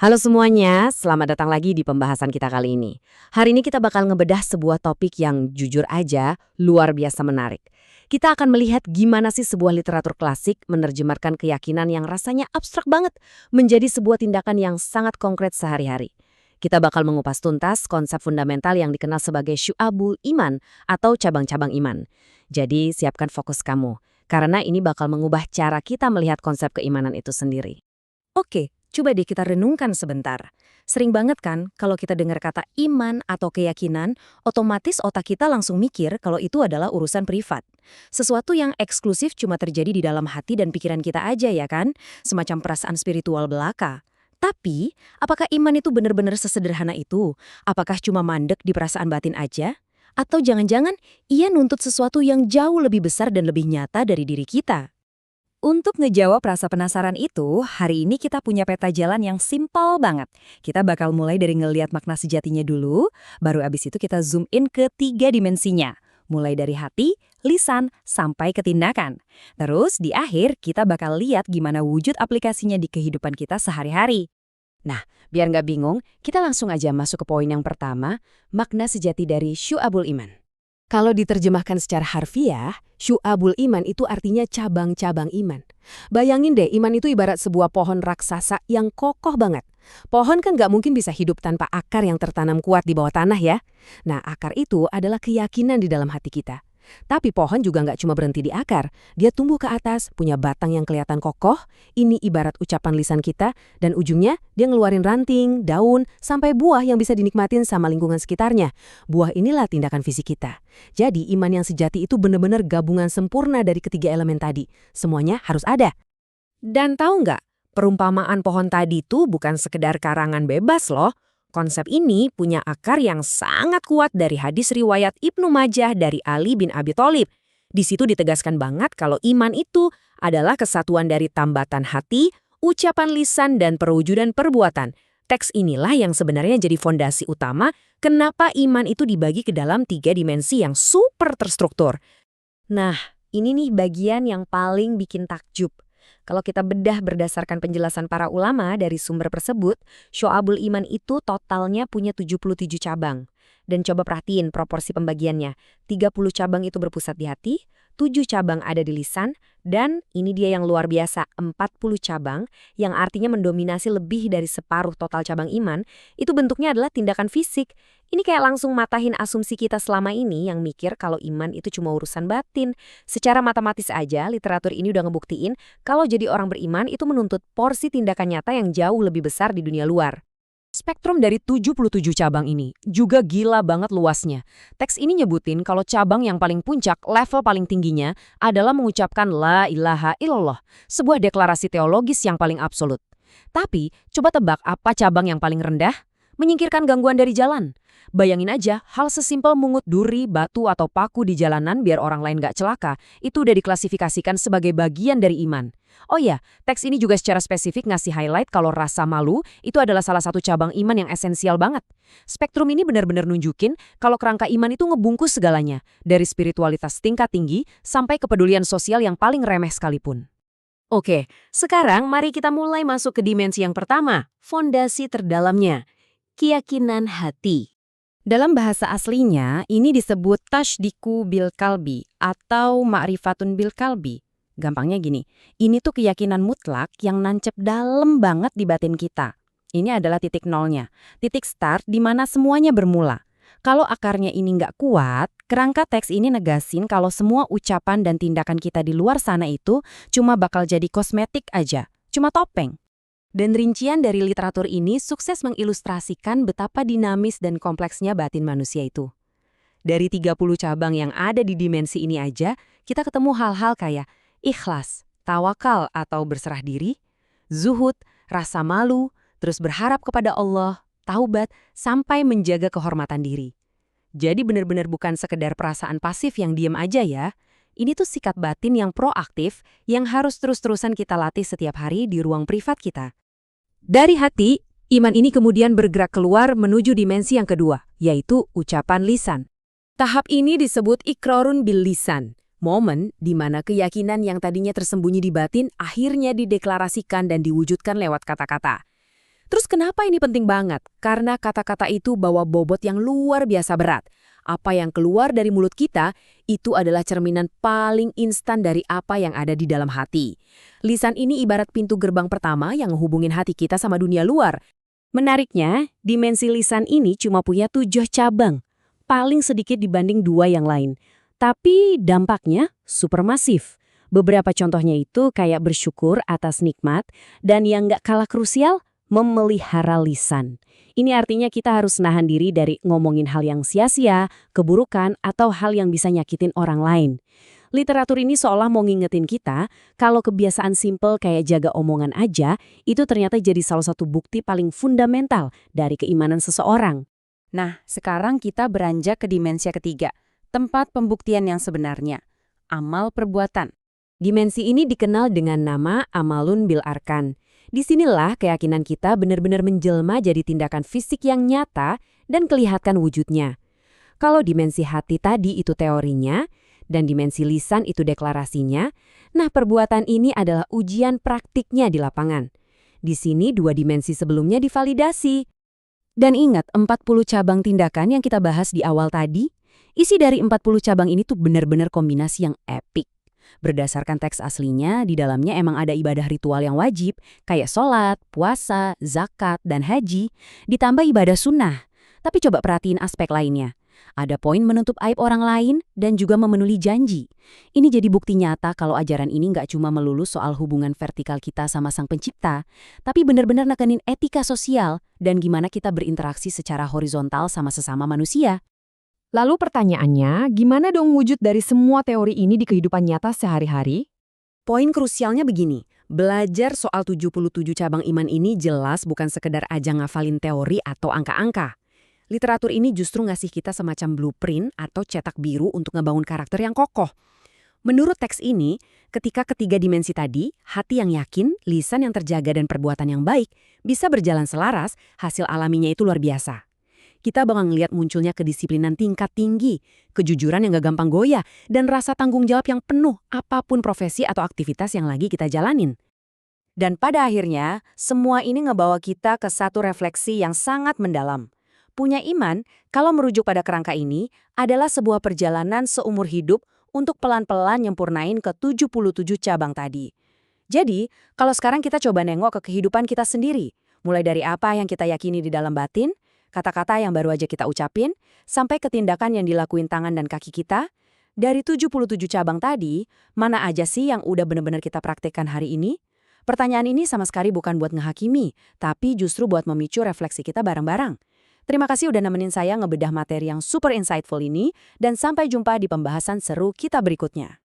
Halo semuanya, selamat datang lagi di pembahasan kita kali ini. Hari ini kita bakal ngebedah sebuah topik yang jujur aja luar biasa menarik. Kita akan melihat gimana sih sebuah literatur klasik menerjemahkan keyakinan yang rasanya abstrak banget menjadi sebuah tindakan yang sangat konkret sehari-hari. Kita bakal mengupas tuntas konsep fundamental yang dikenal sebagai syu'abul iman atau cabang-cabang iman. Jadi siapkan fokus kamu, karena ini bakal mengubah cara kita melihat konsep keimanan itu sendiri. Oke, coba deh kita renungkan sebentar. Sering banget kan kalau kita dengar kata iman atau keyakinan, otomatis otak kita langsung mikir kalau itu adalah urusan privat. Sesuatu yang eksklusif cuma terjadi di dalam hati dan pikiran kita aja ya kan? Semacam perasaan spiritual belaka. Tapi, apakah iman itu benar-benar sesederhana itu? Apakah cuma mandek di perasaan batin aja? Atau jangan-jangan ia nuntut sesuatu yang jauh lebih besar dan lebih nyata dari diri kita? Untuk ngejawab rasa penasaran itu, hari ini kita punya peta jalan yang simpel banget. Kita bakal mulai dari ngeliat makna sejatinya dulu, baru abis itu kita zoom in ke 3 dimensinya. Mulai dari hati, lisan, sampai ke tindakan. Terus di akhir kita bakal lihat gimana wujud aplikasinya di kehidupan kita sehari-hari. Nah, biar nggak bingung, kita langsung aja masuk ke poin yang pertama, makna sejati dari syu'abul iman. Kalau diterjemahkan secara harfiah, syu'abul iman itu artinya cabang-cabang iman. Bayangin deh, iman itu ibarat sebuah pohon raksasa yang kokoh banget. Pohon kan nggak mungkin bisa hidup tanpa akar yang tertanam kuat di bawah tanah ya. Nah, akar itu adalah keyakinan di dalam hati kita. Tapi pohon juga nggak cuma berhenti di akar. Dia tumbuh ke atas, punya batang yang kelihatan kokoh. Ini ibarat ucapan lisan kita, dan ujungnya dia ngeluarin ranting, daun, sampai buah yang bisa dinikmatin sama lingkungan sekitarnya. Buah inilah tindakan fisik kita. Jadi iman yang sejati itu benar-benar gabungan sempurna dari ketiga elemen tadi. Semuanya harus ada. Dan tahu nggak, perumpamaan pohon tadi itu bukan sekedar karangan bebas loh. Konsep ini punya akar yang sangat kuat dari hadis riwayat Ibnu Majah dari Ali bin Abi Thalib. Di situ ditegaskan banget kalau iman itu adalah kesatuan dari tambatan hati, ucapan lisan, dan perwujudan perbuatan. Teks inilah yang sebenarnya jadi fondasi utama kenapa iman itu dibagi ke dalam 3 dimensi yang super terstruktur. Nah, ini nih bagian yang paling bikin takjub. Kalau kita bedah berdasarkan penjelasan para ulama dari sumber tersebut, syu'abul iman itu totalnya punya 77 cabang. Dan coba perhatiin proporsi pembagiannya. 30 cabang itu berpusat di hati, 7 cabang ada di lisan, dan ini dia yang luar biasa, 40 cabang, yang artinya mendominasi lebih dari separuh total cabang iman, itu bentuknya adalah tindakan fisik. Ini kayak langsung matahin asumsi kita selama ini yang mikir kalau iman itu cuma urusan batin. Secara matematis aja, literatur ini udah ngebuktiin kalau jadi orang beriman itu menuntut porsi tindakan nyata yang jauh lebih besar di dunia luar. Spektrum dari 77 cabang ini juga gila banget luasnya. Teks ini nyebutin kalau cabang yang paling puncak, level paling tingginya, adalah mengucapkan La ilaha illallah, sebuah deklarasi teologis yang paling absolut. Tapi, coba tebak apa cabang yang paling rendah? Menyingkirkan gangguan dari jalan. Bayangin aja, hal sesimpel mungut duri, batu, atau paku di jalanan biar orang lain gak celaka, itu udah diklasifikasikan sebagai bagian dari iman. Oh ya, teks ini juga secara spesifik ngasih highlight kalau rasa malu itu adalah salah satu cabang iman yang esensial banget. Spektrum ini benar-benar nunjukin kalau kerangka iman itu ngebungkus segalanya, dari spiritualitas tingkat tinggi sampai kepedulian sosial yang paling remeh sekalipun. Oke, sekarang mari kita mulai masuk ke dimensi yang pertama, fondasi terdalamnya, keyakinan hati. Dalam bahasa aslinya, ini disebut tashdiku bil kalbi atau ma'rifatun bil kalbi. Gampangnya gini, ini tuh keyakinan mutlak yang nancep dalam banget di batin kita. Ini adalah titik nolnya, titik start di mana semuanya bermula. Kalau akarnya ini nggak kuat, kerangka teks ini negasin kalau semua ucapan dan tindakan kita di luar sana itu cuma bakal jadi kosmetik aja, cuma topeng. Dan rincian dari literatur ini sukses mengilustrasikan betapa dinamis dan kompleksnya batin manusia itu. Dari 30 cabang yang ada di dimensi ini aja, kita ketemu hal-hal kayak ikhlas, tawakal atau berserah diri, zuhud, rasa malu, terus berharap kepada Allah, taubat, sampai menjaga kehormatan diri. Jadi benar-benar bukan sekedar perasaan pasif yang diam aja ya. Ini tuh sikap batin yang proaktif yang harus terus-terusan kita latih setiap hari di ruang privat kita. Dari hati, iman ini kemudian bergerak keluar menuju dimensi yang kedua, yaitu ucapan lisan. Tahap ini disebut iqrarun bil lisan. Momen di mana keyakinan yang tadinya tersembunyi di batin akhirnya dideklarasikan dan diwujudkan lewat kata-kata. Terus kenapa ini penting banget? Karena kata-kata itu bawa bobot yang luar biasa berat. Apa yang keluar dari mulut kita, itu adalah cerminan paling instan dari apa yang ada di dalam hati. Lisan ini ibarat pintu gerbang pertama yang menghubungin hati kita sama dunia luar. Menariknya, dimensi lisan ini cuma punya 7 cabang. Paling sedikit dibanding 2 yang lain. Tapi dampaknya supermasif. Beberapa contohnya itu kayak bersyukur atas nikmat, dan yang nggak kalah krusial, memelihara lisan. Ini artinya kita harus nahan diri dari ngomongin hal yang sia-sia, keburukan, atau hal yang bisa nyakitin orang lain. Literatur ini seolah mau ngingetin kita kalau kebiasaan simpel kayak jaga omongan aja, itu ternyata jadi salah satu bukti paling fundamental dari keimanan seseorang. Nah, sekarang kita beranjak ke dimensi ketiga, tempat pembuktian yang sebenarnya, amal perbuatan. Dimensi ini dikenal dengan nama amalun bil arkan. Disinilah keyakinan kita benar-benar menjelma jadi tindakan fisik yang nyata dan kelihatan wujudnya. Kalau dimensi hati tadi itu teorinya, dan dimensi lisan itu deklarasinya, nah perbuatan ini adalah ujian praktiknya di lapangan. Di sini 2 dimensi sebelumnya divalidasi. Dan ingat 40 cabang tindakan yang kita bahas di awal tadi, isi dari 40 cabang ini tuh benar-benar kombinasi yang epik. Berdasarkan teks aslinya, di dalamnya emang ada ibadah ritual yang wajib, kayak sholat, puasa, zakat, dan haji, ditambah ibadah sunnah. Tapi coba perhatiin aspek lainnya. Ada poin menutup aib orang lain dan juga memenuhi janji. Ini jadi bukti nyata kalau ajaran ini nggak cuma melulu soal hubungan vertikal kita sama Sang Pencipta, tapi benar-benar nekenin etika sosial dan gimana kita berinteraksi secara horizontal sama sesama manusia. Lalu pertanyaannya, gimana dong wujud dari semua teori ini di kehidupan nyata sehari-hari? Poin krusialnya begini, belajar soal 77 cabang iman ini jelas bukan sekedar aja ngafalin teori atau angka-angka. Literatur ini justru ngasih kita semacam blueprint atau cetak biru untuk ngebangun karakter yang kokoh. Menurut teks ini, ketika ketiga dimensi tadi, hati yang yakin, lisan yang terjaga dan perbuatan yang baik, bisa berjalan selaras, hasil alaminya itu luar biasa. Kita bakal ngeliat munculnya kedisiplinan tingkat tinggi, kejujuran yang gak gampang goyah, dan rasa tanggung jawab yang penuh apapun profesi atau aktivitas yang lagi kita jalanin. Dan pada akhirnya, semua ini ngebawa kita ke satu refleksi yang sangat mendalam. Punya iman, kalau merujuk pada kerangka ini, adalah sebuah perjalanan seumur hidup untuk pelan-pelan nyempurnain ke 77 cabang tadi. Jadi, kalau sekarang kita coba nengok ke kehidupan kita sendiri, mulai dari apa yang kita yakini di dalam batin, kata-kata yang baru aja kita ucapin, sampai ke tindakan yang dilakuin tangan dan kaki kita, dari 77 cabang tadi, mana aja sih yang udah benar-benar kita praktekkan hari ini? Pertanyaan ini sama sekali bukan buat ngehakimi, tapi justru buat memicu refleksi kita bareng-bareng. Terima kasih udah nemenin saya ngebedah materi yang super insightful ini, dan sampai jumpa di pembahasan seru kita berikutnya.